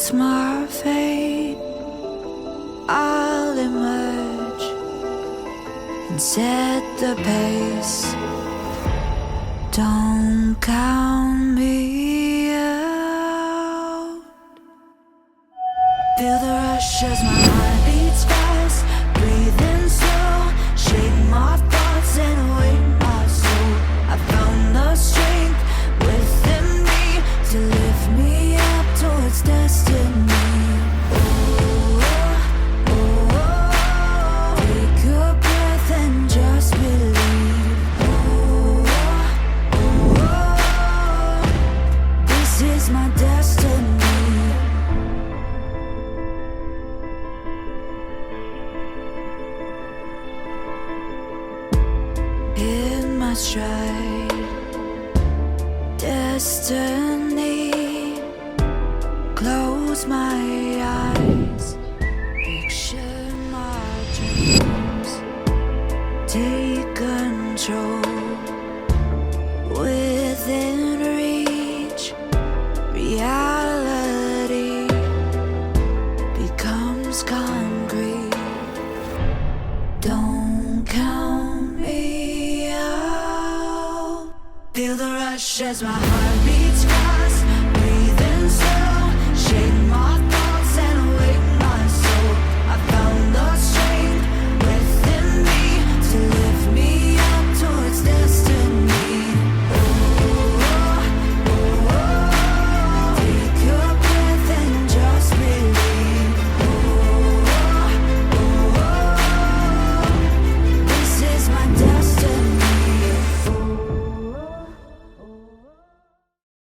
It's my fate. I'll emerge and set the pace. Don't count me out. Feel the rush as my heart beats fast. Breathing slow, shake my thoughts and awake my soul. I found the strength within me to lift me up towards destiny. Take a breath and just believe. This is my destiny. In my stride, destiny. Close my eyes, picture my dreams. Take control. Within reach, reality becomes concrete. Don't count me out. Feel the rush as my heart beats fast.